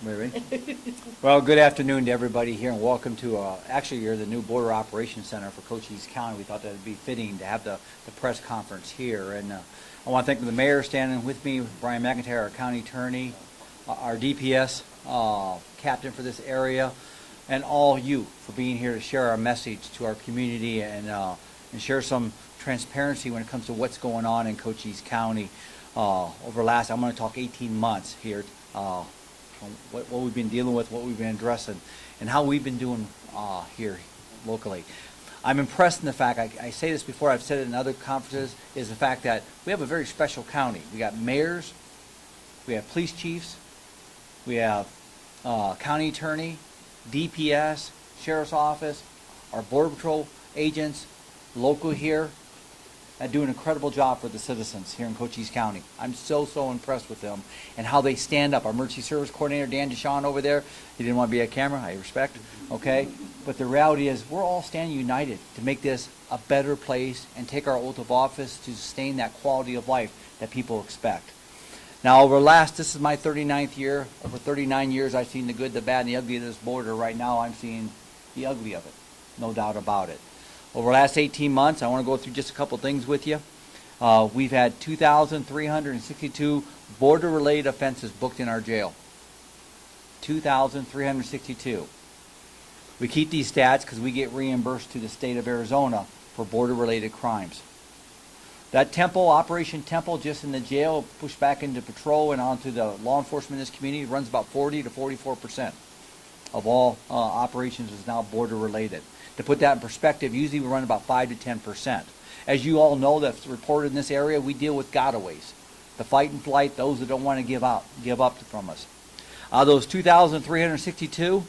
Maybe. Well, good afternoon to everybody here, and welcome to, actually, you're the new Border Operations Center for Cochise County. We thought that would be fitting to have the press conference here. And I want to thank the mayor standing with me, Brian McIntyre, our county attorney, our DPS captain for this area, and all you for being here to share our message to our community and share some transparency when it comes to what's going on in Cochise County over the last, I'm going to talk 18 months here. What we've been dealing with, what we've been addressing, and how we've been doing here locally. I'm impressed in the fact, I say this before, I've said it in other conferences, is the fact that we have a very special county. We got mayors, we have police chiefs, we have county attorney, DPS, sheriff's office, our border patrol agents, local here, that do an incredible job for the citizens here in Cochise County. I'm so impressed with them and how they stand up. Our emergency service coordinator, Dan Deshawn over there, he didn't want to be on camera, I respect, okay? But the reality is we're all standing united to make this a better place and take our oath of office to sustain that quality of life that people expect. Now, this is my 39th year. Over 39 years, I've seen the good, the bad, and the ugly of this border. Right now, I'm seeing the ugly of it, no doubt about it. Over the last 18 months, I want to go through just a couple things with you. We've had 2,362 border-related offenses booked in our jail. 2,362. We keep these stats because we get reimbursed to the state of Arizona for border-related crimes. That Operation Temple, just in the jail, pushed back into patrol and onto the law enforcement in this community, runs about 40 to 44% of all operations is now border-related. To put that in perspective, usually we run about 5 to 10%. As you all know that's reported in this area, we deal with gotaways, the fight and flight, those that don't want to give up from us. Those 2,362,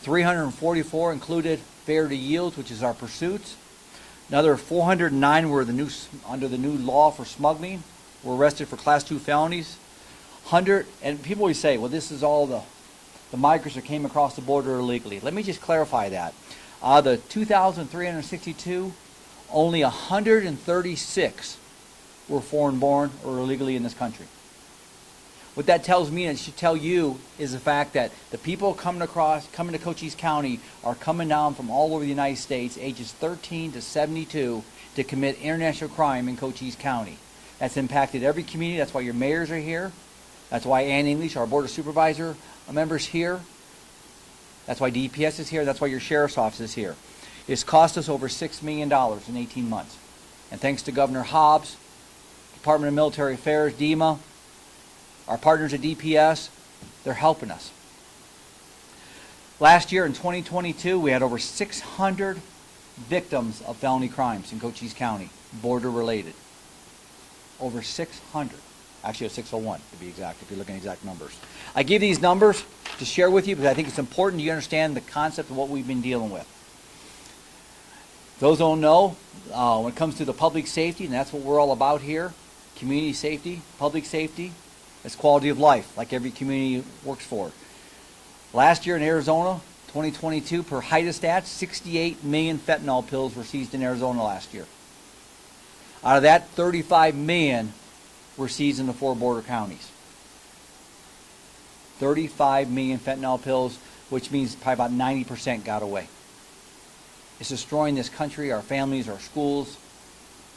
344 included failure to yield, which is our pursuits. Another 409 were under the new law for smuggling, were arrested for Class 2 felonies. 100, and people always say, well, this is all the migrants that came across the border illegally. Let me just clarify that. The 2,362, only 136 were foreign-born or illegally in this country. What that tells me, and it should tell you, is the fact that the people coming to Cochise County are coming down from all over the United States, ages 13 to 72, to commit international crime in Cochise County. That's impacted every community. That's why your mayors are here. That's why Ann English, our Board of Supervisor members, here. That's why DPS is here. That's why your sheriff's office is here. It's cost us over $6 million in 18 months. And thanks to Governor Hobbs, Department of Military Affairs, DEMA, our partners at DPS, they're helping us. Last year in 2022, we had over 600 victims of felony crimes in Cochise County, border related. Over 600. Actually, it's 601 to be exact, if you're looking at exact numbers. I give these numbers to share with you because I think it's important you understand the concept of what we've been dealing with. Those who don't know, when it comes to the public safety, and that's what we're all about here, community safety, public safety, it's quality of life, like every community works for. Last year in Arizona, 2022, per HIDA stats, 68 million fentanyl pills were seized in Arizona last year. Out of that, 35 million were seized in the 4 border counties. 35 million fentanyl pills, which means probably about 90% got away. It's destroying this country, our families, our schools.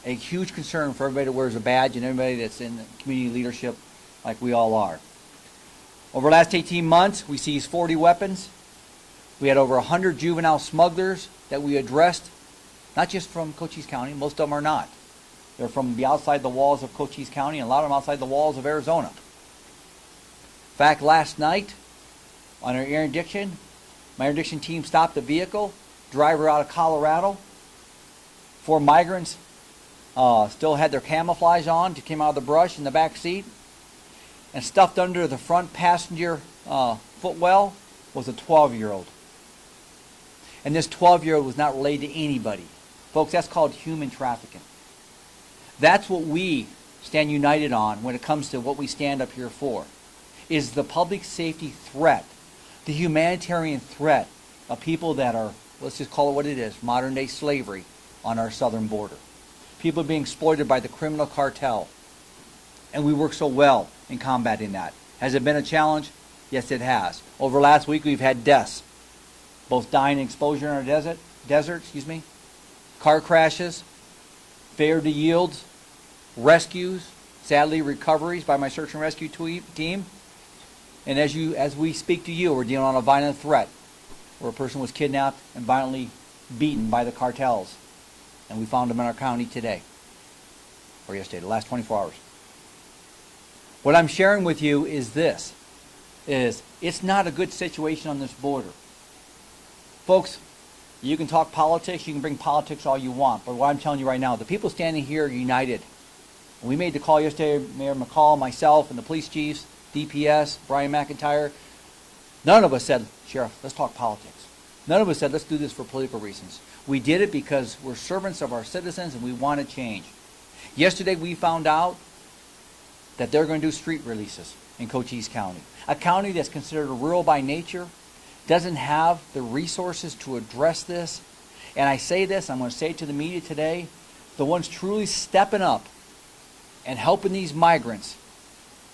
A huge concern for everybody that wears a badge and everybody that's in community leadership like we all are. Over the last 18 months, we seized 40 weapons. We had over 100 juvenile smugglers that we addressed, not just from Cochise County, most of them are not. They're from the outside the walls of Cochise County and a lot of them outside the walls of Arizona. In fact, last night, on our interdiction, my interdiction team stopped the vehicle, driver out of Colorado. 4 migrants still had their camouflage on, came out of the brush in the back seat, and stuffed under the front passenger footwell was a 12-year-old. And this 12-year-old was not related to anybody. Folks, that's called human trafficking. That's what we stand united on when it comes to what we stand up here for, is the public safety threat, the humanitarian threat of people that are, let's just call it what it is, modern-day slavery on our southern border. People being exploited by the criminal cartel. And we work so well in combating that. Has it been a challenge? Yes, it has. Over last week, we've had deaths, both dying and exposure in our desert, car crashes, failure to yields, rescues, sadly recoveries by my search and rescue team. And as we speak to you, we're dealing on a violent threat where a person was kidnapped and violently beaten by the cartels. And we found him in our county today, or yesterday, the last 24 hours. What I'm sharing with you is this, it's not a good situation on this border. Folks, you can talk politics, you can bring politics all you want, but what I'm telling you right now, the people standing here are united. We made the call yesterday, Mayor McCall, myself, and the police chiefs, DPS, Brian McIntyre. None of us said, Sheriff, let's talk politics. None of us said, let's do this for political reasons. We did it because we're servants of our citizens and we want to change. Yesterday we found out that they're going to do street releases in Cochise County. A county that's considered rural by nature, doesn't have the resources to address this. And I say this, I'm going to say it to the media today, the ones truly stepping up and helping these migrants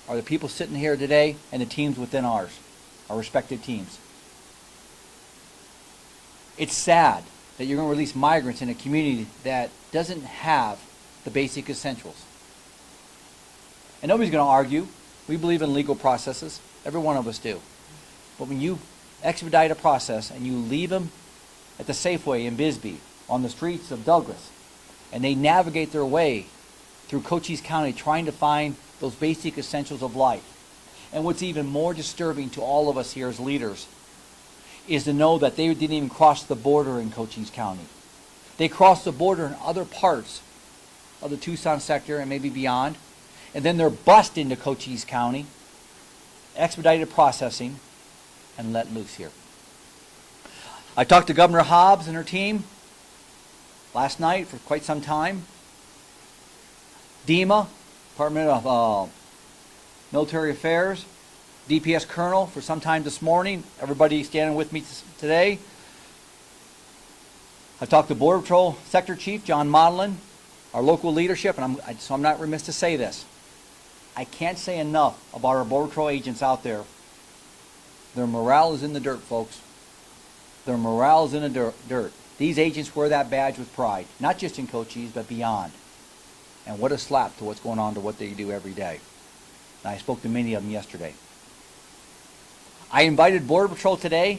are the people sitting here today and the teams within our respective teams. It's sad that you're going to release migrants in a community that doesn't have the basic essentials. And nobody's going to argue. We believe in legal processes. Every one of us do. But when you expedite a process and you leave them at the Safeway in Bisbee, on the streets of Douglas, and they navigate their way through Cochise County trying to find those basic essentials of life. And what's even more disturbing to all of us here as leaders is to know that they didn't even cross the border in Cochise County. They crossed the border in other parts of the Tucson sector and maybe beyond, and then they're bussed into Cochise County, expedited processing, and let loose here. I talked to Governor Hobbs and her team last night for quite some time. DEMA, Department of Military Affairs, DPS Colonel for some time this morning. Everybody standing with me today. I talked to Border Patrol Sector Chief John Modlin, our local leadership, and so I'm not remiss to say this. I can't say enough about our Border Patrol agents out there. Their morale is in the dirt, folks. Their morale is in the dirt. These agents wear that badge with pride, not just in Cochise, but beyond. And what a slap to what's going on to what they do every day. And I spoke to many of them yesterday. I invited Border Patrol today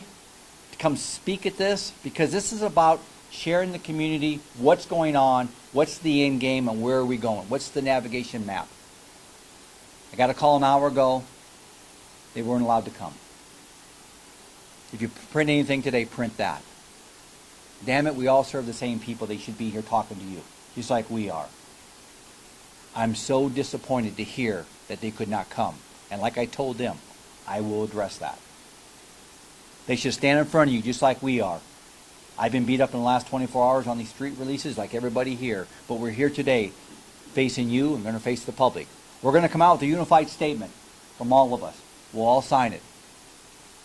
to come speak at this because this is about sharing the community, what's going on, what's the end game, and where are we going? What's the navigation map? I got a call an hour ago. They weren't allowed to come. If you print anything today, print that. Damn it, we all serve the same people. They should be here talking to you, just like we are. I'm so disappointed to hear that they could not come. And like I told them, I will address that. They should stand in front of you just like we are. I've been beat up in the last 24 hours on these street releases like everybody here. But we're here today facing you and going to face the public. We're going to come out with a unified statement from all of us. We'll all sign it.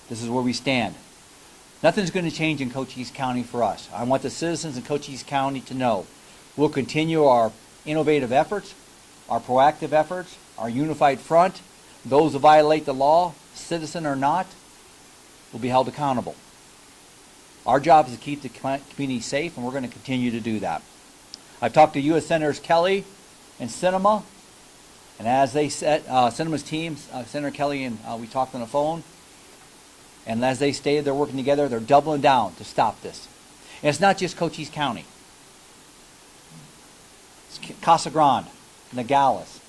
This is where we stand. Nothing's going to change in Cochise County for us. I want the citizens in Cochise County to know we'll continue our innovative efforts, our proactive efforts, our unified front. Those who violate the law, citizen or not, will be held accountable. Our job is to keep the community safe, and we're going to continue to do that. I've talked to U.S. Senators Kelly and Sinema, and as they said, Sinema's team, Senator Kelly and we talked on the phone, and as they stated, they're working together, they're doubling down to stop this. And it's not just Cochise County. It's Casa Grande, Nogales,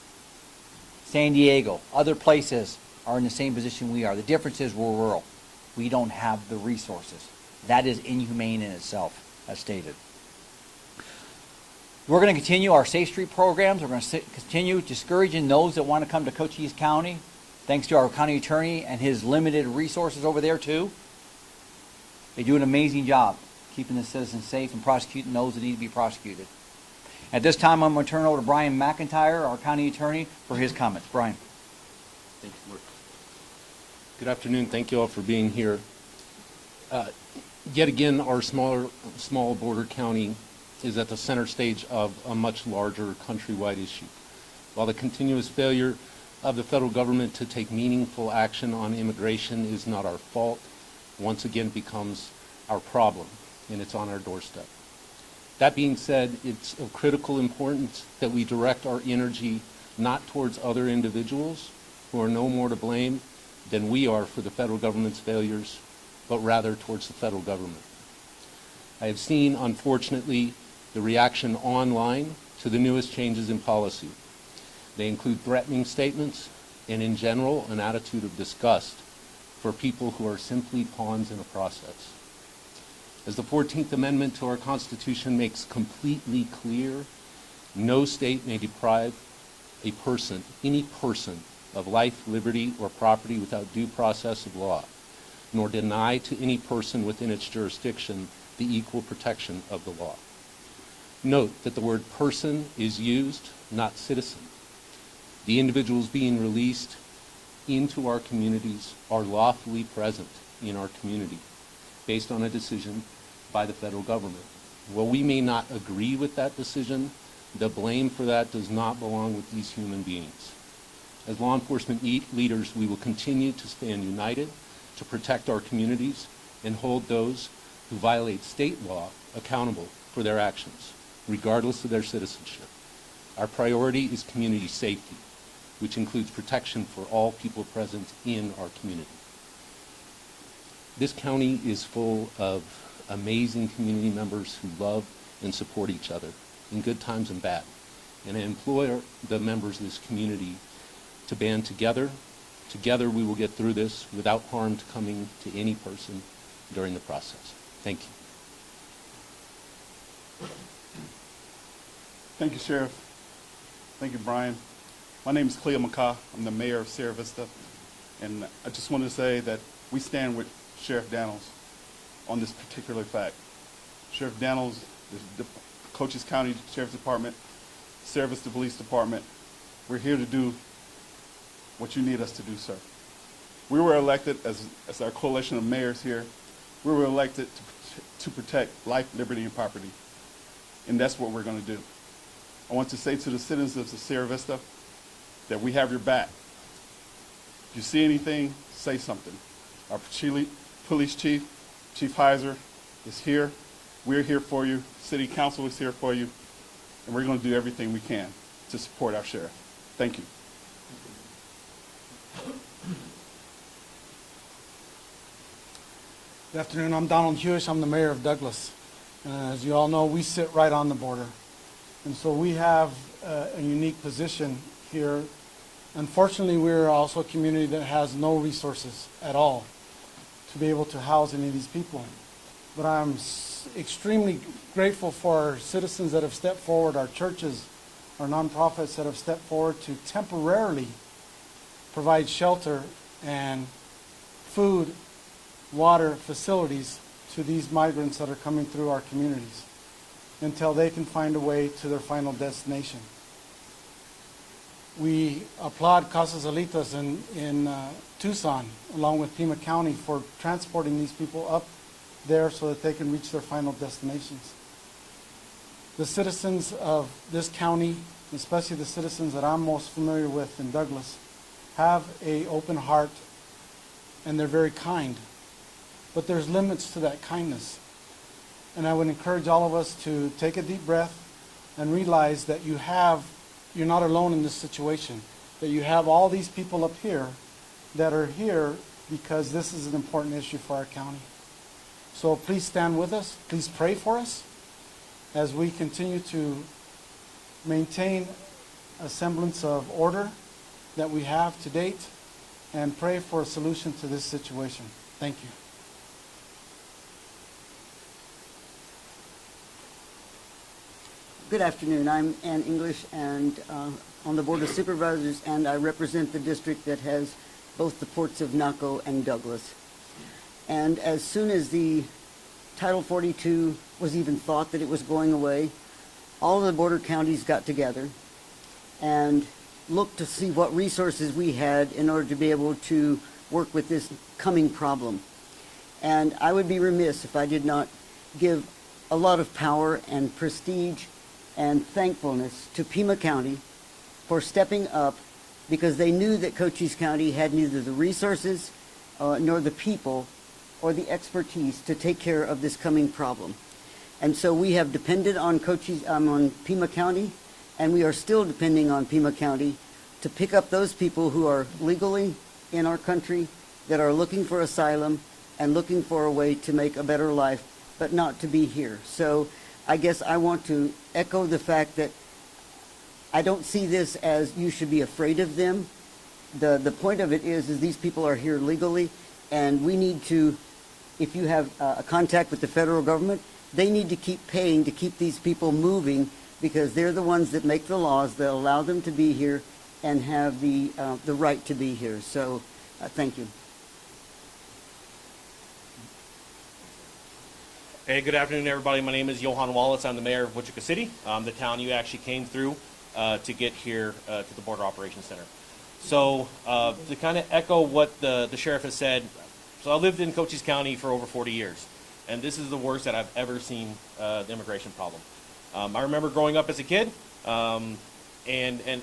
San Diego, other places are in the same position we are. The difference is we're rural. We don't have the resources. That is inhumane in itself, as stated. We're going to continue our Safe Street programs. We're going to continue discouraging those that want to come to Cochise County, thanks to our county attorney and his limited resources over there too. They do an amazing job keeping the citizens safe and prosecuting those that need to be prosecuted. At this time, I'm going to turn it over to Brian McIntyre, our county attorney, for his comments. Brian. Thank you, Mark. Good afternoon. Thank you all for being here. Yet again, our small border county is at the center stage of a much larger countrywide issue. While the continuous failure of the federal government to take meaningful action on immigration is not our fault. Once again, it becomes our problem, and it's on our doorstep. That being said, it's of critical importance that we direct our energy not towards other individuals who are no more to blame than we are for the federal government's failures, but rather towards the federal government. I have seen, unfortunately, the reaction online to the newest changes in policy. They include threatening statements and, in general, an attitude of disgust for people who are simply pawns in a process. As the 14th Amendment to our Constitution makes completely clear, no state may deprive a person, any person, of life, liberty, or property without due process of law, nor deny to any person within its jurisdiction the equal protection of the law. Note that the word person is used, not citizen. The individuals being released into our communities are lawfully present in our community based on a decision by the federal government. While we may not agree with that decision, the blame for that does not belong with these human beings. As law enforcement leaders, we will continue to stand united to protect our communities and hold those who violate state law accountable for their actions, regardless of their citizenship. Our priority is community safety, which includes protection for all people present in our community. This county is full of amazing community members who love and support each other in good times and bad. And I implore the members of this community to band together. Together we will get through this without harm to coming to any person during the process. Thank you. Thank you, Sheriff. Thank you, Brian. My name is Cleo McCaw. I'm the mayor of Sierra Vista. And I just wanted to say that we stand with Sheriff Dannels on this particular fact. Sheriff Dannels, the Cochise County Sheriff's Department, Sierra Vista Police Department, we're here to do what you need us to do, sir. We were elected as our coalition of mayors here. We were elected to protect life, liberty, and property. And that's what we're going to do. I want to say to the citizens of Sierra Vista that we have your back. If you see anything, say something. Our police chief, Chief Heiser, is here. We're here for you. City Council is here for you. And we're going to do everything we can to support our sheriff. Thank you. Good afternoon. I'm Donald Hewish. I'm the mayor of Douglas. As you all know, we sit right on the border. And so we have a unique position here. Unfortunately, we're also a community that has no resources at all to be able to house any of these people. But I'm extremely grateful for our citizens that have stepped forward, our churches, our nonprofits that have stepped forward to temporarily provide shelter and food, water, facilities to these migrants that are coming through our communities until they can find a way to their final destination. We applaud Casas Alitas in Tucson, along with Pima County, for transporting these people up there so that they can reach their final destinations. The citizens of this county, especially the citizens that I'm most familiar with in Douglas, have an open heart and they're very kind. But there's limits to that kindness. And I would encourage all of us to take a deep breath and realize that you're not alone in this situation, that you have all these people up here that are here because this is an important issue for our county. So please stand with us. Please pray for us as we continue to maintain a semblance of order that we have to date and pray for a solution to this situation. Thank you. Good afternoon. I'm Ann English and on the Board of Supervisors, and I represent the district that has both the ports of Naco and Douglas. And as soon as the Title 42 was even thought that it was going away, all of the border counties got together and looked to see what resources we had in order to be able to work with this coming problem. And I would be remiss if I did not give a lot of power and prestige and thankfulness to Pima County for stepping up because they knew that Cochise County had neither the resources nor the people or the expertise to take care of this coming problem. And so we have depended on on Pima County, and we are still depending on Pima County to pick up those people who are legally in our country that are looking for asylum and looking for a way to make a better life, but not to be here. So I guess I want to echo the fact that I don't see this as you should be afraid of them. The point of it is these people are here legally, and we need to, if you have a contact with the federal government, they need to keep paying to keep these people moving, because they're the ones that make the laws that allow them to be here and have the right to be here. So thank you. Hey, good afternoon, everybody. My name is Johan Wallace. I'm the mayor of Wichita City, the town you actually came through to get here to the Border Operations Center. So to kind of echo what the sheriff has said, so I lived in Cochise County for over 40 years, and this is the worst that I've ever seen the immigration problem. I remember growing up as a kid and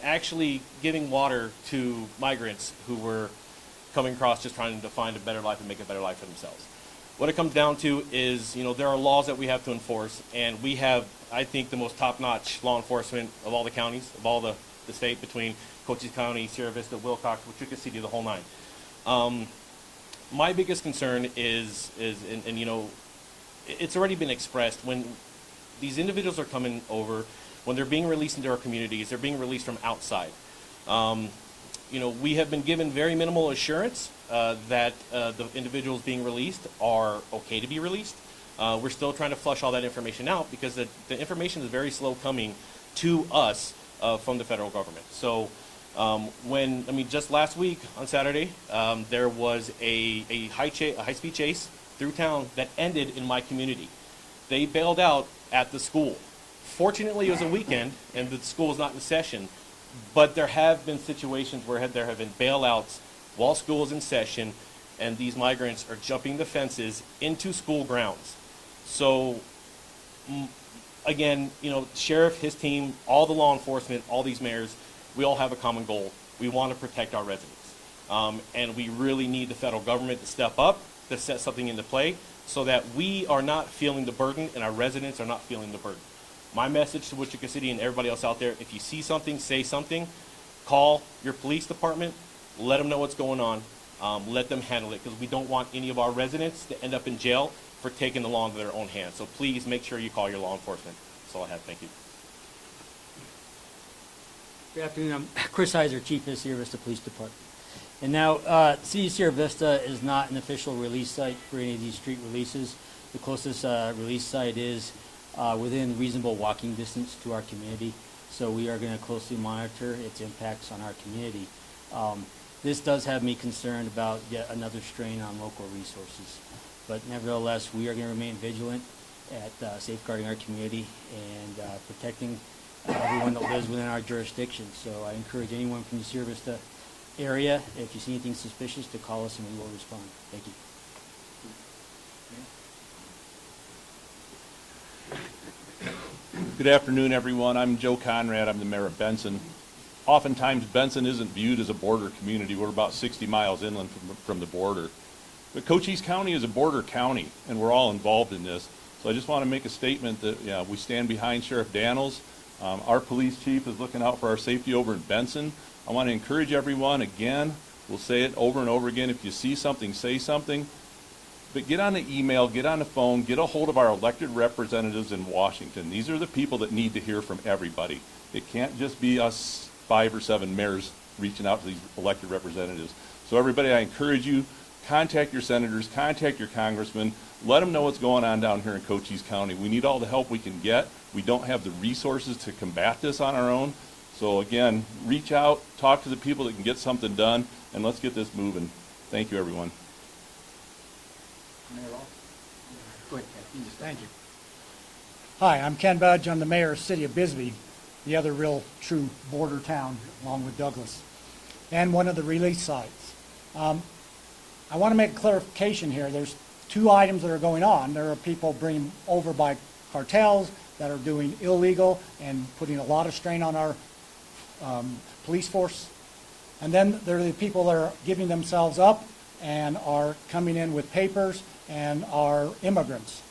actually giving water to migrants who were coming across just trying to find a better life and make a better life for themselves. What it comes down to is, there are laws that we have to enforce, and we have, I think, the most top-notch law enforcement of all the counties, of all the state, between Cochise County, Sierra Vista, Wilcox, Wichita City, the whole nine. My biggest concern is it's already been expressed, when these individuals are coming over, when they're being released into our communities, they're being released from outside. We have been given very minimal assurance that the individuals being released are okay to be released. We're still trying to flush all that information out, because the information is very slow coming to us from the federal government. So just last week on Saturday, there was a high-speed chase through town that ended in my community. They bailed out at the school. Fortunately, it was a weekend and the school was not in session, but there have been situations where there have been bailouts while school is in session, and these migrants are jumping the fences into school grounds. So again, sheriff, his team, all the law enforcement, all these mayors, we all have a common goal. We want to protect our residents. And we really need the federal government to step up, to set something into play, so that we are not feeling the burden and our residents are not feeling the burden. My message to Wichita City and everybody else out there: if you see something, say something. Call your police department, let them know what's going on, let them handle it, because we don't want any of our residents to end up in jail for taking the law into their own hands. So please make sure you call your law enforcement. That's all I have. Thank you. Good afternoon. I'm Chris Heiser, Chief of the Sierra Vista Police Department. And now, City of Sierra Vista is not an official release site for any of these street releases. The closest release site is within reasonable walking distance to our community. So we are going to closely monitor its impacts on our community. This does have me concerned about yet another strain on local resources. But nevertheless, we are going to remain vigilant at safeguarding our community and protecting everyone that lives within our jurisdiction. So I encourage anyone from the Sierra Vista area, if you see anything suspicious, to call us and we will respond. Thank you. Good afternoon, everyone. I'm Joe Conrad. I'm the mayor of Benson. Oftentimes, Benson isn't viewed as a border community. We're about 60 miles inland from the border. But Cochise County is a border county, and we're all involved in this. So I just want to make a statement that we stand behind Sheriff Dannels. Our police chief is looking out for our safety over in Benson. I want to encourage everyone, again, we'll say it over and over again, if you see something, say something. But get on the email, get on the phone, get a hold of our elected representatives in Washington. These are the people that need to hear from everybody. It can't just be us 5 or 7 mayors reaching out to these elected representatives. So everybody, I encourage you, contact your senators, contact your congressmen, let them know what's going on down here in Cochise County. We need all the help we can get. We don't have the resources to combat this on our own. So again, reach out, talk to the people that can get something done, and let's get this moving. Thank you, everyone. Go ahead, Ken. Thank you. Hi, I'm Ken Budge. I'm the mayor of the city of Bisbee, the other real true border town along with Douglas, and one of the release sites. I want to make a clarification here. There's 2 items that are going on. There are people bringing over by cartels that are doing illegal and putting a lot of strain on our police force. And then there are the people that are giving themselves up and are coming in with papers and are immigrants.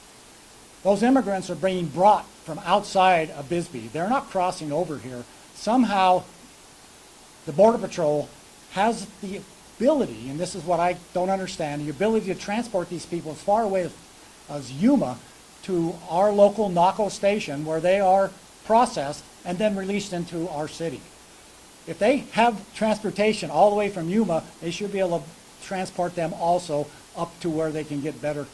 Those immigrants are being brought from outside of Bisbee. They're not crossing over here. Somehow the Border Patrol has the ability, and this is what I don't understand, the ability to transport these people as far away as Yuma to our local NACO station where they are processed and then released into our city. If they have transportation all the way from Yuma, they should be able to transport them also up to where they can get better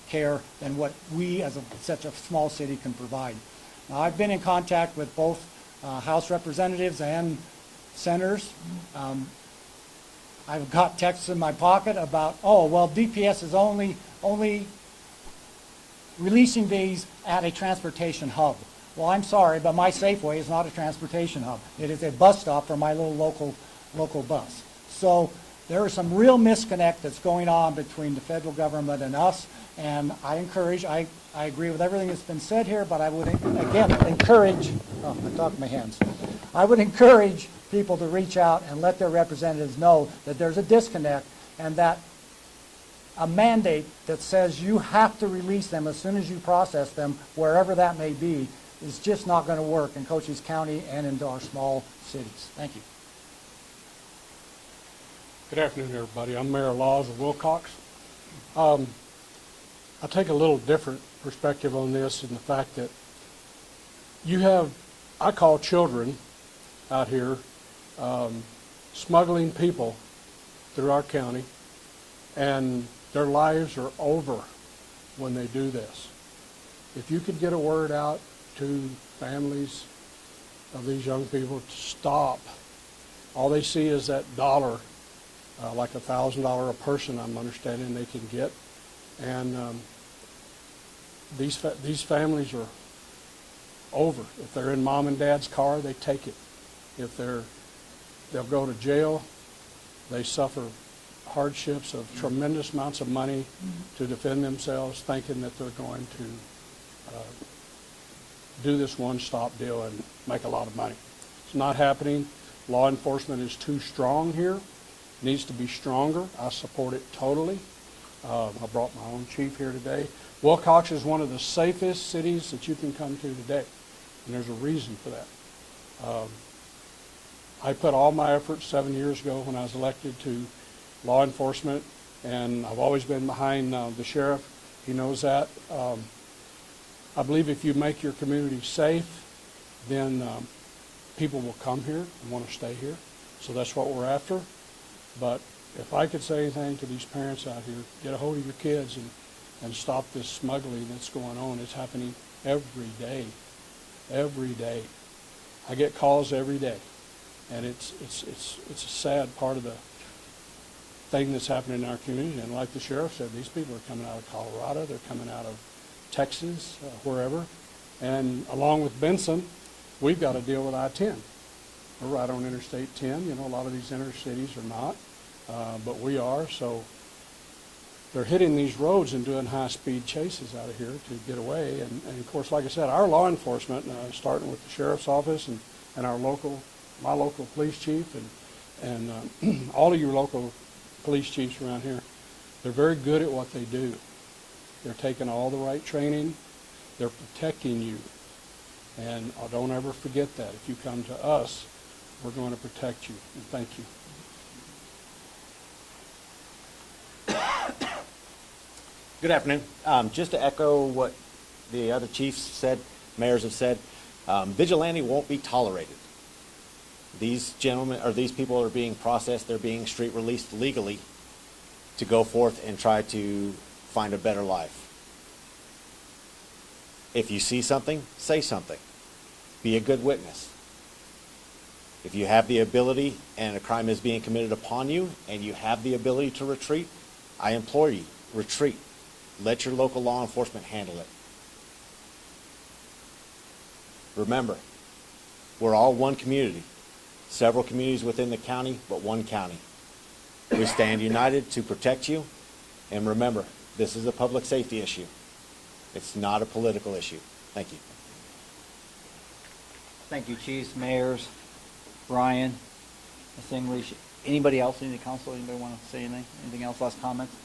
care than what we as such a small city can provide. Now, I've been in contact with both House representatives and senators. I've got texts in my pocket about, oh, well, DPS is only releasing these at a transportation hub. Well, I'm sorry, but my Safeway is not a transportation hub. It is a bus stop for my little local bus. So there is some real misconnect that's going on between the federal government and us, and I agree with everything that's been said here, but I would, again, encourage, oh, I talked with my hands. I would encourage people to reach out and let their representatives know that there's a disconnect and that a mandate that says you have to release them as soon as you process them, wherever that may be, is just not going to work in Cochise County and in our small cities. Thank you. Good afternoon, everybody. I'm Mayor Laws of Wilcox. I take a little different perspective on this in the fact that you have, I call children out here smuggling people through our county, and their lives are over when they do this. If you could get a word out to families of these young people to stop, all they see is that dollar, like $1,000 a person, I'm understanding they can get, and these families are over. If they're in mom and dad's car, they take it. If they'll go to jail, they suffer hardships of tremendous amounts of money to defend themselves, thinking that they're going to do this one-stop deal and make a lot of money. It's not happening. Law enforcement is too strong here. It needs to be stronger. I support it totally. I brought my own chief here today. Wilcox is one of the safest cities that you can come to today, and there's a reason for that. I put all my efforts 7 years ago when I was elected to law enforcement, and I've always been behind the sheriff. He knows that. I believe if you make your community safe, then people will come here and want to stay here. So that's what we're after. But if I could say anything to these parents out here, get a hold of your kids and stop this smuggling that's going on. It's happening every day. Every day. I get calls every day. And it's a sad part of the thing that's happening in our community. And like the sheriff said, these people are coming out of Colorado, they're coming out of Texas, wherever. And along with Benson, we've got to deal with I-10. We're right on Interstate 10. You know, a lot of these inner cities are not, but we are. So they're hitting these roads and doing high-speed chases out of here to get away. And of course, like I said, our law enforcement, starting with the sheriff's office and my local police chief and all of your local police chiefs around here, they're very good at what they do. They're taking all the right training. They're protecting you. And don't ever forget that. If you come to us, we're going to protect you. And thank you. Good afternoon. Just to echo what the other chiefs said, mayors have said, vigilante won't be tolerated. These gentlemen, or these people are being processed, they're being street released legally to go forth and try to find a better life. If you see something, say something. Be a good witness. If you have the ability and a crime is being committed upon you and you have the ability to retreat, I implore you, retreat. Let your local law enforcement handle it. Remember, we're all one community. Several communities within the county, but one county. We stand united to protect you. And remember, this is a public safety issue. It's not a political issue. Thank you. Thank you, chiefs, mayors, Brian, Ms. English, Anybody else, any council, anybody want to say anything? Anything else, last comments?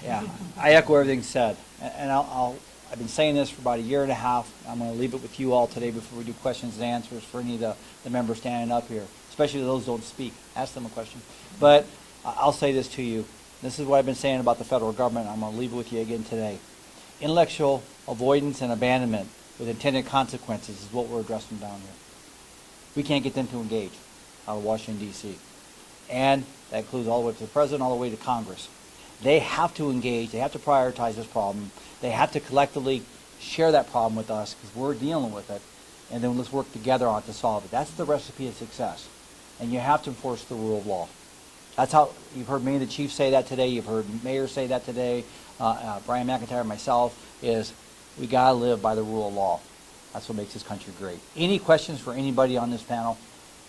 Yeah, I echo everything said. And I've been saying this for about a year and a half. I'm going to leave it with you all today before we do questions and answers for any of the members standing up here, especially those who don't speak. Ask them a question. But I'll say this to you. This is what I've been saying about the federal government. I'm going to leave it with you again today. Intellectual avoidance and abandonment with intended consequences is what we're addressing down here. We can't get them to engage out of Washington, D.C. And that includes all the way to the president, all the way to Congress. They have to engage. They have to prioritize this problem. They have to collectively share that problem with us because we're dealing with it. And then let's work together on it to solve it. That's the recipe of success. And you have to enforce the rule of law. That's how you've heard me, the chief, say that today. You've heard Mayor say that today. Brian McIntyre, myself, is we got to live by the rule of law. That's what makes this country great. Any questions for anybody on this panel?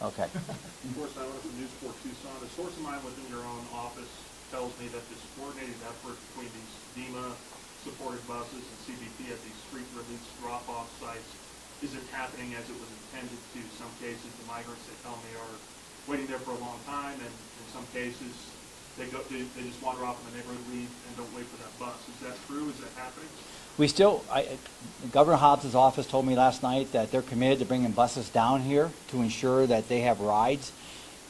Okay. Of course, I went from News 4 Tucson. A source of mine within your own office tells me that this coordinated effort between these FEMA-supported buses and CBP at these street release drop-off sites isn't happening as it was intended to. Some cases, the migrants, they tell me, are waiting there for a long time, and in some cases, they just wander off in the neighborhood, leave, and don't wait for that bus. Is that true? Is that happening? We still, Governor Hobbs' office told me last night that they're committed to bringing buses down here to ensure that they have rides.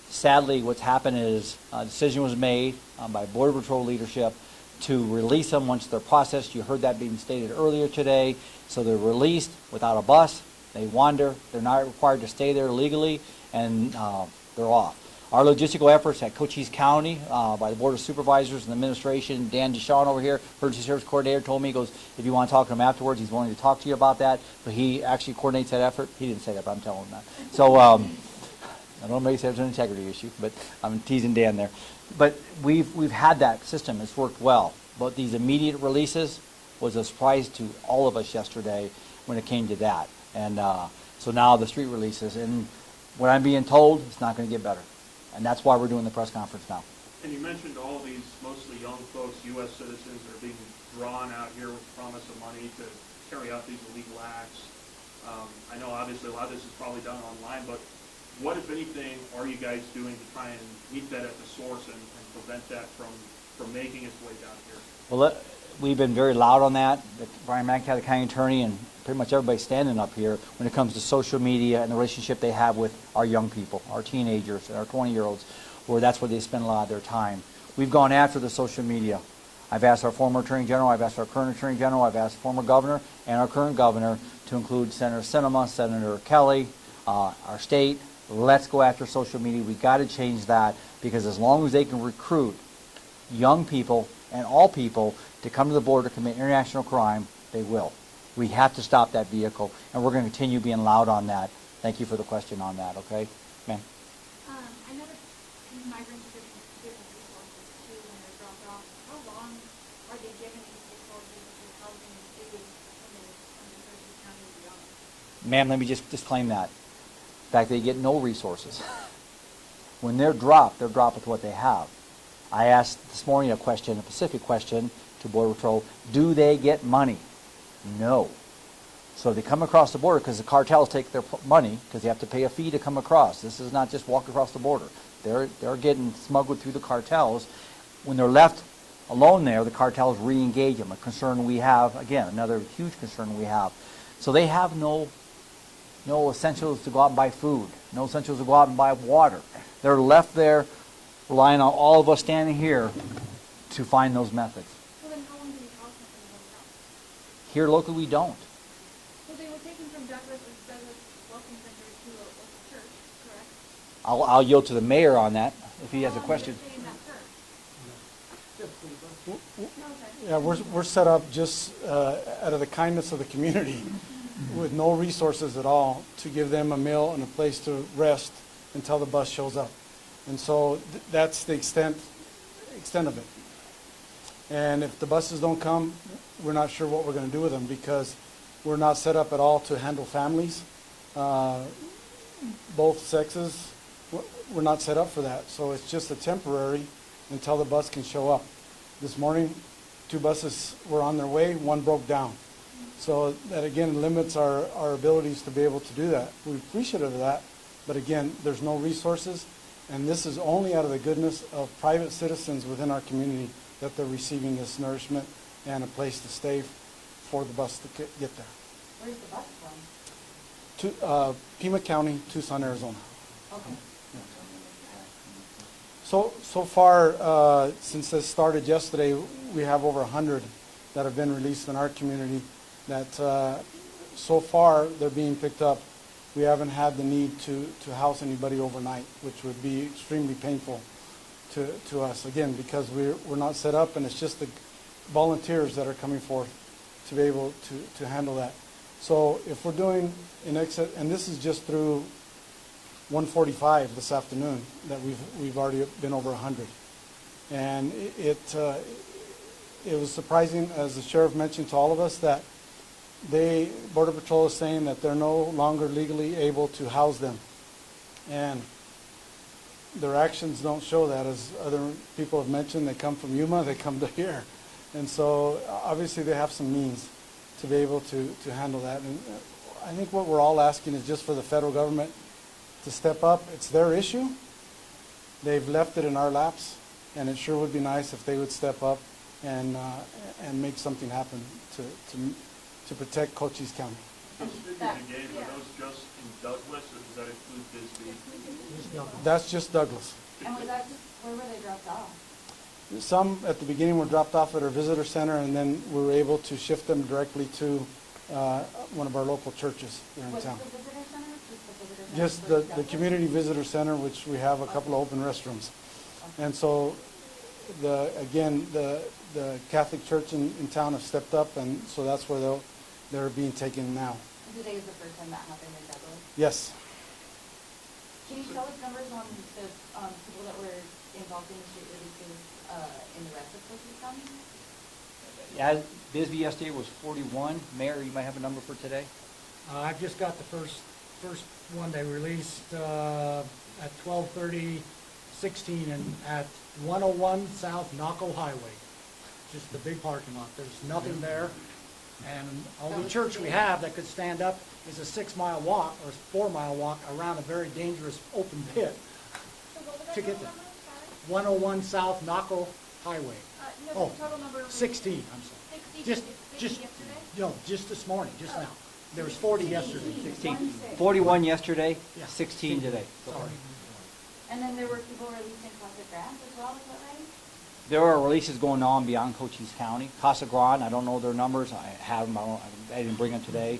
Sadly, what's happened is a decision was made by Border Patrol leadership to release them once they're processed. You heard that being stated earlier today. So they're released without a bus. They wander. They're not required to stay there legally, and they're off. Our logistical efforts at Cochise County by the Board of Supervisors and the administration, Dan Deshawn over here, Emergency Service Coordinator, told me, he goes, if you want to talk to him afterwards, he's willing to talk to you about that. But he actually coordinates that effort. He didn't say that, but I'm telling him that. So I don't know if maybe there's an integrity issue, but I'm teasing Dan there. But we've had that system. It's worked well. But these immediate releases was a surprise to all of us yesterday when it came to that. And so now the street releases. And what I'm being told, it's not going to get better. And that's why we're doing the press conference now. And you mentioned all these mostly young folks, U.S. citizens, that are being drawn out here with the promise of money to carry out these illegal acts. I know obviously a lot of this is probably done online, but what, if anything, are you guys doing to try and meet that at the source and prevent that from making its way down here? Well, we've been very loud on that. Brian McIntyre, the county attorney, and pretty much everybody standing up here when it comes to social media and the relationship they have with our young people, our teenagers, and our 20-year-olds, where that's where they spend a lot of their time. We've gone after the social media. I've asked our former Attorney General, I've asked our current Attorney General, I've asked former Governor and our current Governor to include Senator Sinema, Senator Kelly, our state. Let's go after social media. We've got to change that because as long as they can recruit young people and all people to come to the border to commit international crime, they will. We have to stop that vehicle, and we're going to continue being loud on that. Thank you for the question on that, okay? Ma'am? I know that migrants are given different resources, too, when they're dropped off. How long are they given these resources for housing and food in Cochise County and beyond? Ma'am, let me just disclaim that. In fact, they get no resources. When they're dropped with what they have. I asked this morning a specific question to Border Patrol, do they get money? No. So they come across the border because the cartels take their money because they have to pay a fee to come across. This is not just walk across the border. They're getting smuggled through the cartels. When they're left alone there, the cartels re-engage them, a concern we have, again, another huge concern we have. So they have no essentials to go out and buy food, no essentials to go out and buy water. They're left there relying on all of us standing here to find those methods. Well, then how long do you house them in one house? Here locally we don't. Well, they were taken from Douglas Welcome Center to a local church, correct? I'll yield to the mayor on that if he has a question. Yeah, we're set up just out of the kindness of the community with no resources at all to give them a meal and a place to rest until the bus shows up. And so that's the extent of it. And if the buses don't come, we're not sure what we're going to do with them because we're not set up at all to handle families. Both sexes, we're not set up for that. So it's just a temporary until the bus can show up. This morning, 2 buses were on their way, 1 broke down. So that, again, limits our abilities to be able to do that. We're appreciative of that, but again, there's no resources. And this is only out of the goodness of private citizens within our community that they're receiving this nourishment and a place to stay for the bus to get there. Where's the bus from? To Pima County, Tucson, Arizona. Okay. So far, since this started yesterday, we have over 100 that have been released in our community that so far they're being picked up. We haven't had the need to house anybody overnight, which would be extremely painful to us, again, because we're not set up, and it's just the volunteers that are coming forth to be able to handle that. So if we're doing in excess, and this is just through 1:45 this afternoon, that we've already been over 100. And it was surprising, as the sheriff mentioned to all of us, that Border Patrol is saying that they're no longer legally able to house them. And their actions don't show that. As other people have mentioned, they come from Yuma, they come to here. And so obviously they have some means to be able to handle that. And I think what we're all asking is just for the federal government to step up. It's their issue. They've left it in our laps, and it sure would be nice if they would step up and make something happen to protect Cochise County. Those figures you gave, are those just in Douglas, or does that include Bisbee? That's just Douglas. And was that just, where were they dropped off? Some at the beginning were dropped off at our visitor center, and then we were able to shift them directly to one of our local churches there in What's town. the visitor center? Just the visitor center? Just for the Douglas? community visitor center, which we have a couple of open restrooms. And so, the Catholic Church in town have stepped up, and so that's where they're being taken now. And today is the first time that happened in Douglas? Yes. Can you tell us numbers on the people that were involved in the street releases in the rest of Cochise County? Yeah, Bisbee yesterday was 41. Mayor, you might have a number for today? I've just got the first one they released at 12:30, 16, and at 101 South Naco Highway. Just the big parking lot. There's nothing there. And only church we have that could stand up is a 6-mile walk or 4-mile walk around a very dangerous open pit to get there. 101 South Naco Highway. No, the total number. 16, I'm sorry. 60 Just, yesterday? no, just this morning, just now. There was 40 yesterday. 16. 41 yesterday, Yeah. 16 today. Sorry. And then there were people released in Casa Grande as well, is that right? There are releases going on beyond Cochise County. Casa Grande, I don't know their numbers. I have them. I didn't bring them today.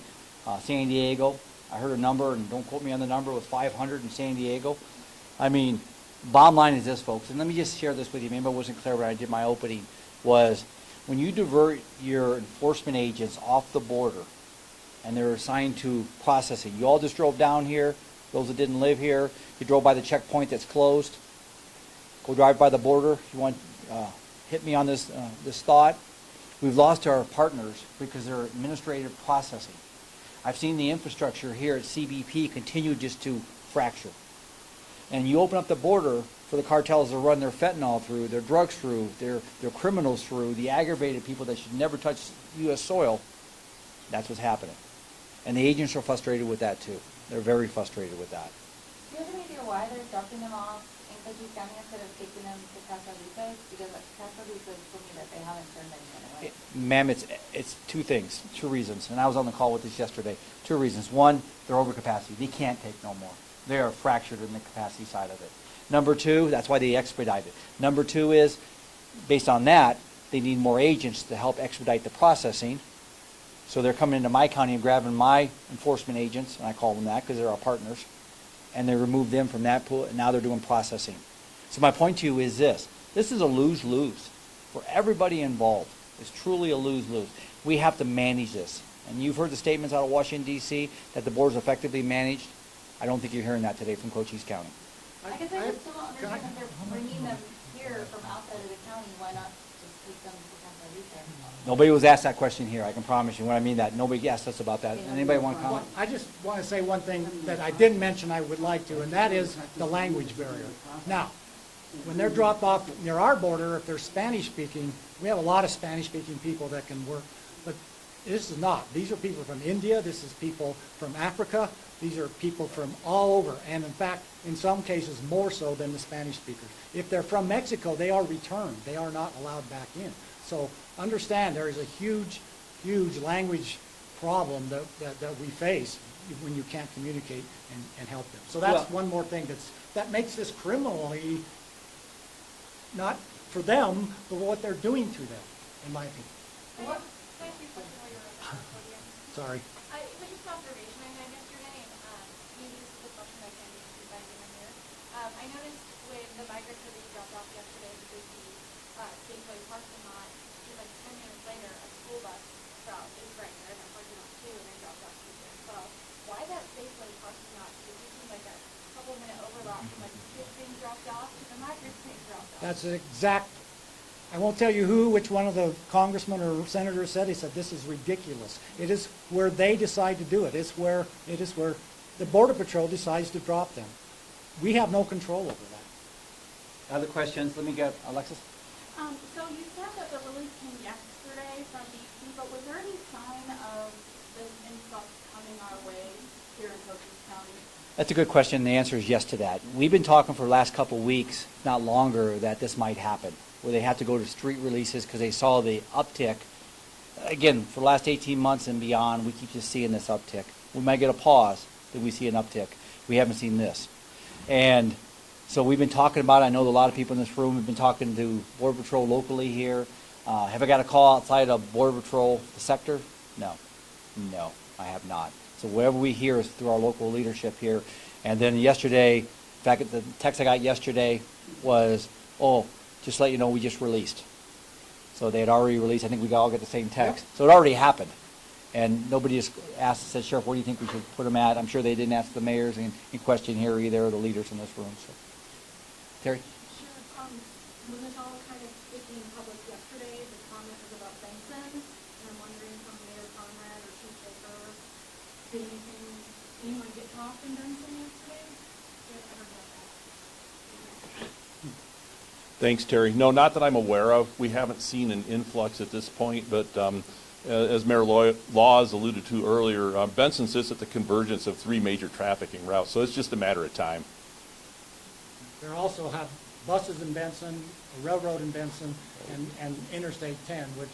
San Diego, I heard a number, and don't quote me on the number, it was 500 in San Diego. I mean, bottom line is this, folks, and let me just share this with you. Maybe I wasn't clear when I did my opening, was when you divert your enforcement agents off the border and they're assigned to processing. You all just drove down here, those that didn't live here, you drove by the checkpoint that's closed. Go drive by the border. You want hit me on this thought. We've lost our partners because they're administrative processing. I've seen the infrastructure here at CBP continue just to fracture. And you open up the border for the cartels to run their fentanyl through, their drugs through, their criminals through, the aggravated people that should never touch U.S. soil. That's what's happening. And the agents are frustrated with that too. They're very frustrated with that. Do you have any idea why they're dropping them off in Cochise County instead of taking them to Casa Luces? Because Casa Luces told me that they haven't turned anyone away. Ma'am, it's two things, two reasons. And I was on the call with this yesterday. Two reasons. One, they're over capacity. They can't take no more. They are fractured in the capacity side of it. Number two, that's why they expedite it. Number two is, based on that, they need more agents to help expedite the processing. So they're coming into my county and grabbing my enforcement agents, and I call them that because they're our partners, and they remove them from that pool, and now they're doing processing. So my point to you is this. This is a lose-lose for everybody involved. It's truly a lose-lose. We have to manage this. And you've heard the statements out of Washington, D.C., that the board is effectively managed. I don't think you're hearing that today from Cochise County. I guess I just don't understand if they're bringing them here from outside of the county, why not just take them to Casa Luces? Nobody was asked that question here, I can promise you. When I mean that, nobody asked us about that. Anybody want to comment? I just want to say one thing that I didn't mention I would like to, and that is the language barrier. Now, when they're dropped off near our border, if they're Spanish-speaking, we have a lot of Spanish-speaking people that can work, but this is not. These are people from India, this is people from Africa, These are people from all over, and in fact, in some cases, more so than the Spanish speakers. If they're from Mexico, they are returned. They are not allowed back in. So understand there is a huge, huge language problem that we face when you can't communicate and help them. So that's one more thing that makes this criminally, not for them, but what they're doing to them, in my opinion. What? Thank you for your podium. Sorry. It was just an observation I had yesterday, and maybe this is a question I can answer by anyone here. I noticed when the migrants were being dropped off yesterday at the Safeway parking lot, just like 10 minutes later, a school bus is right there in the parking lot too, and they dropped off people as well. Why that Safeway parking lot? It just seemed like a couple-minute overlap from like kids being dropped off to the migrants being dropped off. That's an exact, I won't tell you which one of the congressmen or senators said. He said, this is ridiculous. It is where they decide to do it. It is where the Border Patrol decides to drop them. We have no control over that. Other questions? Let me get Alexis. So you said that the release came yesterday from DC, but was there any sign of this influx coming our way here in Cochise County? That's a good question. The answer is yes to that. We've been talking for the last couple of weeks, not longer, that this might happen, where they have to go to street releases because they saw the uptick. Again, for the last 18 months and beyond, we keep just seeing this uptick. We might get a pause, then we see an uptick. We haven't seen this. And so we've been talking about it. I know a lot of people in this room have been talking to Border Patrol locally here. Have I got a call outside of Border Patrol sector? No. No, I have not. So whatever we hear is through our local leadership here. And then yesterday, in fact, the text I got yesterday was, oh, just to let you know, we just released. So they had already released. I think we all get the same text. Yep. So it already happened. And nobody just asked, said, Sheriff, where do you think we should put them at? I'm sure they didn't ask the mayors in question here either, or the leaders in this room. So, Terry? Sure. When this all kind of became public yesterday, the comment was about Benson, and I'm wondering from Mayor Conrad or Chief Baker, did anyone get talked in Benson yesterday? Yeah, I heard about that. Thanks, Terry. No, not that I'm aware of. We haven't seen an influx at this point, but as Mayor Laws alluded to earlier, Benson sits at the convergence of 3 major trafficking routes, so it's just a matter of time. There also have buses in Benson, a railroad in Benson, and Interstate 10, which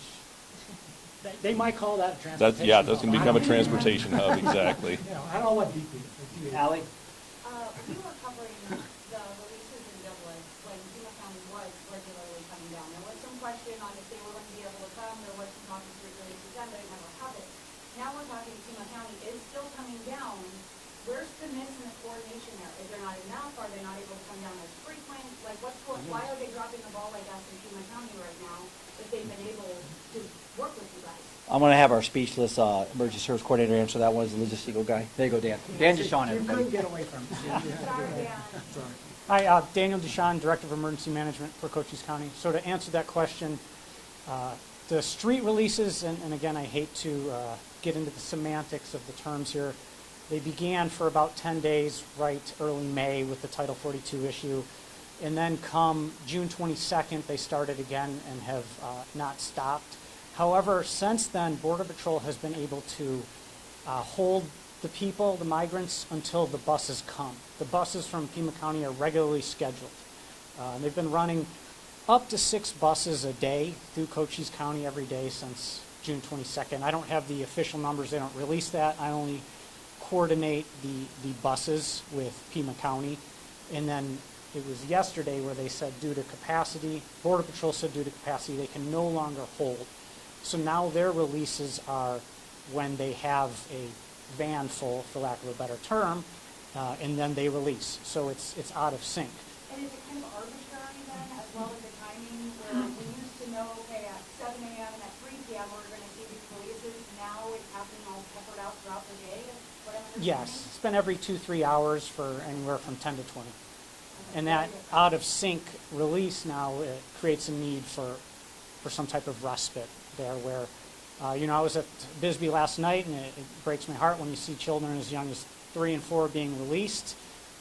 they might call that a transportation hub. That's going to become a transportation hub, exactly. I don't know what DP is. Allie? We were covering the releases in Dublin when Pima County was regularly coming down. There was some question on if they were going to be able to come. There was some talk of street releases then, but it never happened. Now we're talking Pima County is still coming down. Where's the miss in the coordination there? Is there not enough? Are they not able to come down as frequent? Like, why are they dropping the ball like us in Pima County right now if they've been able to work with you guys? I'm going to have our speechless emergency service coordinator answer that one as the logistical guy. There you go, Dan. Dan Deshawn, everybody. You couldn't get away from it. Sorry, Dan. Hi, Daniel Deshawn, Director of Emergency Management for Cochise County. So to answer that question, the street releases, and again, I hate to get into the semantics of the terms here, they began for about 10 days, right early May with the Title 42 issue. And then come June 22nd, they started again and have not stopped. However, since then, Border Patrol has been able to hold the people, the migrants, until the buses come. The buses from Pima County are regularly scheduled. They've been running up to 6 buses a day through Cochise County every day since June 22nd. I don't have the official numbers. They don't release that. I only coordinate the buses with Pima County. And then it was yesterday where they said due to capacity, Border Patrol said due to capacity, they can no longer hold. So now their releases are when they have a van full, for lack of a better term, and then they release. So it's out of sync. And is it kind of arbitrary then, as well as the timing, where we used to know, okay, at 7 a.m. and at 3 p.m. we're going to see these releases. Now it's happening all peppered out throughout the day? Yes, it's been every 2-3 hours for anywhere from 10 to 20. And that out of sync release now creates a need for some type of respite there where, I was at Bisbee last night, and it breaks my heart when you see children as young as 3 and 4 being released,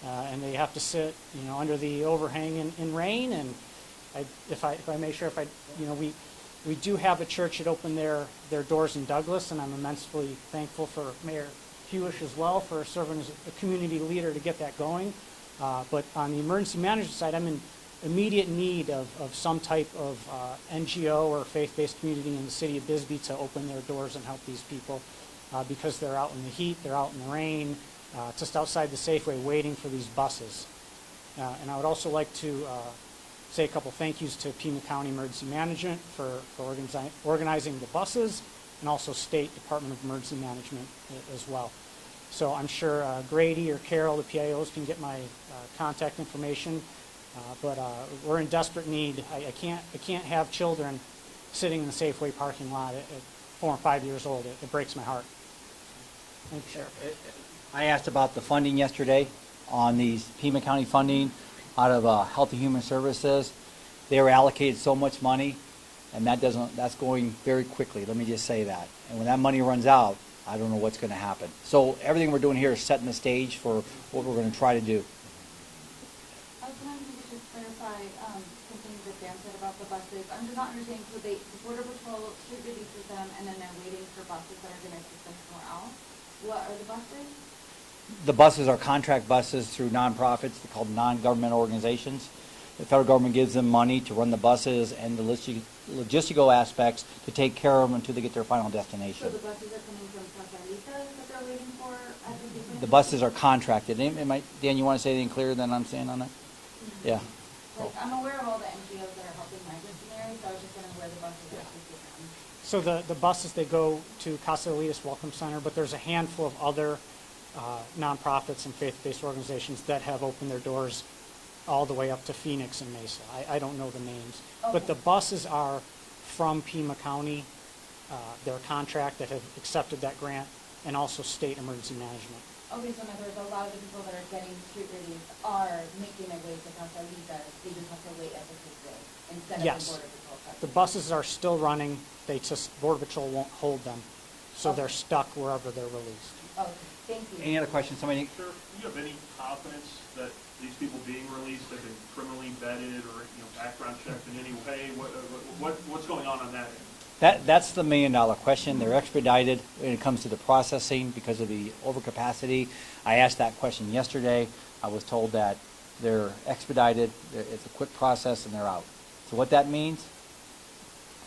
and they have to sit, under the overhang in rain. And if I may share, we do have a church that opened their doors in Douglas, and I'm immensely thankful for Mayor Hewish as well for serving as a community leader to get that going. But on the emergency management side, I'm in immediate need of some type of NGO or faith-based community in the city of Bisbee to open their doors and help these people because they're out in the heat, they're out in the rain, just outside the Safeway waiting for these buses. And I would also like to say a couple thank yous to Pima County Emergency Management for organizing the buses, and also State Department of Emergency Management as well. So I'm sure Grady or Carol, the PIOs, can get my contact information. But we're in desperate need. I can't have children sitting in the Safeway parking lot at 4 and 5 years old. It breaks my heart. Thank you, Sheriff. I asked about the funding yesterday on these Pima County funding out of Health and Human Services. They were allocated so much money, and that's going very quickly. Let me just say that. And when that money runs out, I don't know what's going to happen. So everything we're doing here is setting the stage for what we're going to try to do. I was wondering if you could just clarify something that Dan said about the buses. I'm just not understanding. So the Border Patrol street releases them, and then they're waiting for buses that are going to take them somewhere else. What are the buses? The buses are contract buses through nonprofits. They're called non-government organizations. The federal government gives them money to run the buses and the logistical aspects to take care of them until they get their final destination. So the buses are coming from Casarita that they're waiting for at the different... The buses are contracted. Dan, you want to say anything clearer than I'm saying on that? Mm-hmm. Yeah. Like, I'm aware of all the NGOs that are helping migrants in there, so I was just wondering where the buses actually take them. So the buses, they go to Casa Elias Welcome Center, but there's a handful of other nonprofits and faith-based organizations that have opened their doors all the way up to Phoenix and Mesa. I don't know the names. Okay. But the buses are from Pima County, their contract that have accepted that grant, and also state emergency management. Okay, so in other words, a lot of the people that are getting street relief are making their way to Casa Lisa. They just have to wait at the Safeway instead of the Border Patrol trucks. The buses are still running. They just, Border Patrol won't hold them. So they're stuck wherever they're released. Okay, thank you. Any other questions? Somebody? Sir, do you have any confidence that these people being released have been criminally vetted or background checked in any way? What's going on that end? That's the $1 million question. They're expedited when it comes to the processing because of the overcapacity. I asked that question yesterday. I was told that they're expedited. It's a quick process and they're out. So what that means,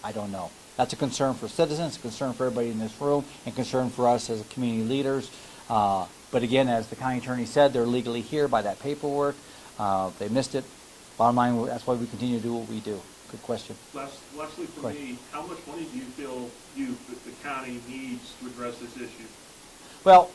I don't know. That's a concern for citizens, a concern for everybody in this room, and concern for us as community leaders. But again, as the county attorney said, they're legally here by that paperwork. They missed it. Bottom line, that's why we continue to do what we do. Good question. Lastly for me, how much money do you feel the county needs to address this issue? Well,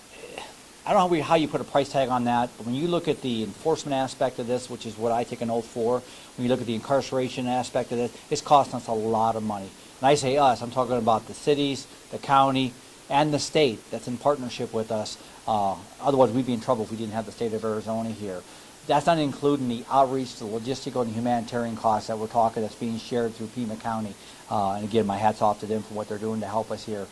I don't know how you put a price tag on that, but when you look at the enforcement aspect of this, which is what I take an oath for, when you look at the incarceration aspect of this, it's costing us a lot of money. And I say us, I'm talking about the cities, the county, and the state that's in partnership with us. Otherwise, we'd be in trouble if we didn't have the state of Arizona here. That's not including the outreach, the logistical and humanitarian costs that we're talking that's being shared through Pima County. And again, my hat's off to them for what they're doing to help us here.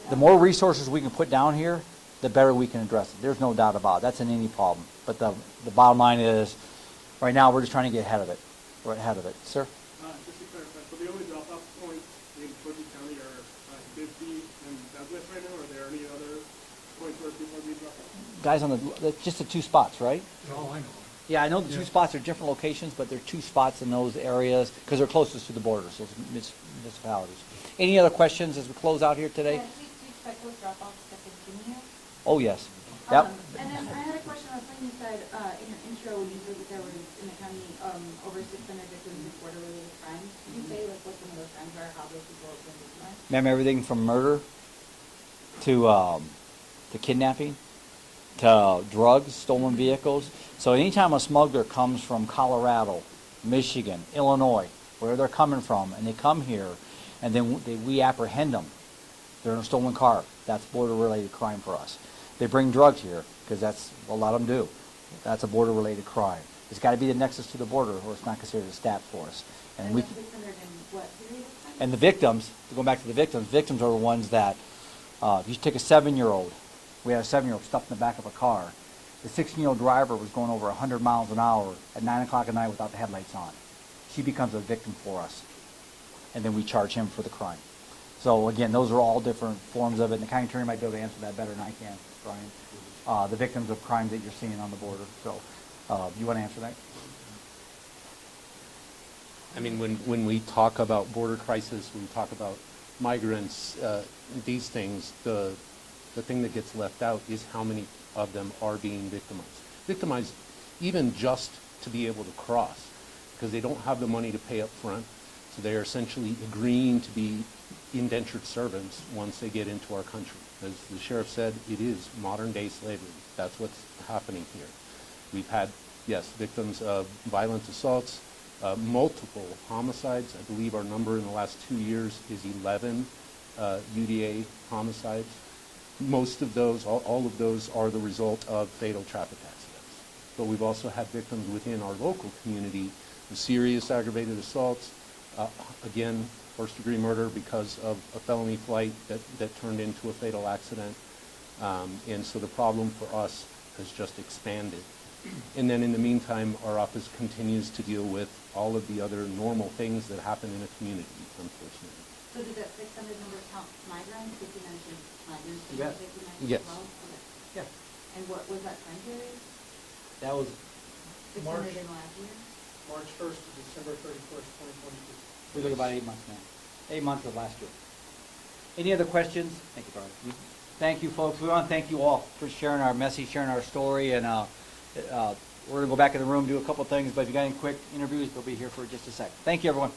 The more resources we can put down here, the better we can address it. There's no doubt about it. That's in any problem. But the bottom line is, right now, we're just trying to get ahead of it. We're ahead of it. Sir? Just to clarify, so the only drop-off points in Cochise County are Bisbee and Douglas right now, or are there any other points where people are being dropped off? Guys, just the 2 spots, right? Oh, I know. Yeah, I know the 2 spots are different locations, but there are 2 spots in those areas because they're closest to the borders, those municipalities. Any other questions as we close out here today? Do you expect those drop-offs to continue? Oh, yes. Yep. And then I had a question on something you said in your intro when you said that there was in the county over 600 victims of border-related crimes. Can you say what some of those crimes are, how those people have been victimized? Ma'am, everything from murder to kidnapping to drugs, stolen vehicles. So anytime a smuggler comes from Colorado, Michigan, Illinois, where they're coming from, and they come here, and then we apprehend them, they're in a stolen car. That's border-related crime for us. They bring drugs here, because that's what a lot of them do. That's a border-related crime. It's got to be the nexus to the border, or it's not considered a stat for us. And we. And the victims, going back to the victims are the ones that, if you take a 7-year-old, we had a 7-year-old stuffed in the back of a car. The 16-year-old driver was going over 100 miles an hour at 9 o'clock at night without the headlights on. She becomes a victim for us. And then we charge him for the crime. So again, those are all different forms of it, and the county attorney might be able to answer that better than I can, Brian. The victims of crimes that you're seeing on the border. So, you want to answer that? I mean, when we talk about border crisis, when we talk about migrants, these things, the thing that gets left out is how many of them are being victimized. Victimized even just to be able to cross, because they don't have the money to pay up front, so they are essentially agreeing to be indentured servants once they get into our country. As the sheriff said, it is modern-day slavery. That's what's happening here. We've had, yes, victims of violent assaults, multiple homicides. I believe our number in the last 2 years is 11 UDA homicides. Most of those, all of those are the result of fatal traffic accidents. But we've also had victims within our local community of serious aggravated assaults, again, first-degree murder because of a felony flight that turned into a fatal accident. And so the problem for us has just expanded. And then in the meantime, our office continues to deal with all of the other normal things that happen in a community, unfortunately. So did that 600 number count migrants, if you mentioned migrants? Yes. Yes. Well? Okay. Yeah. And what was that time period? That was 600 in last year? March 1st to December 31st, 2022. we look about 8 months now. 8 months of last year. Any other questions? Thank you, Brian. Thank you, folks. We want to thank you all for sharing our message, sharing our story, and we're going to go back in the room, do a couple things, but if you got any quick interviews, they'll be here for just a sec. Thank you, everyone.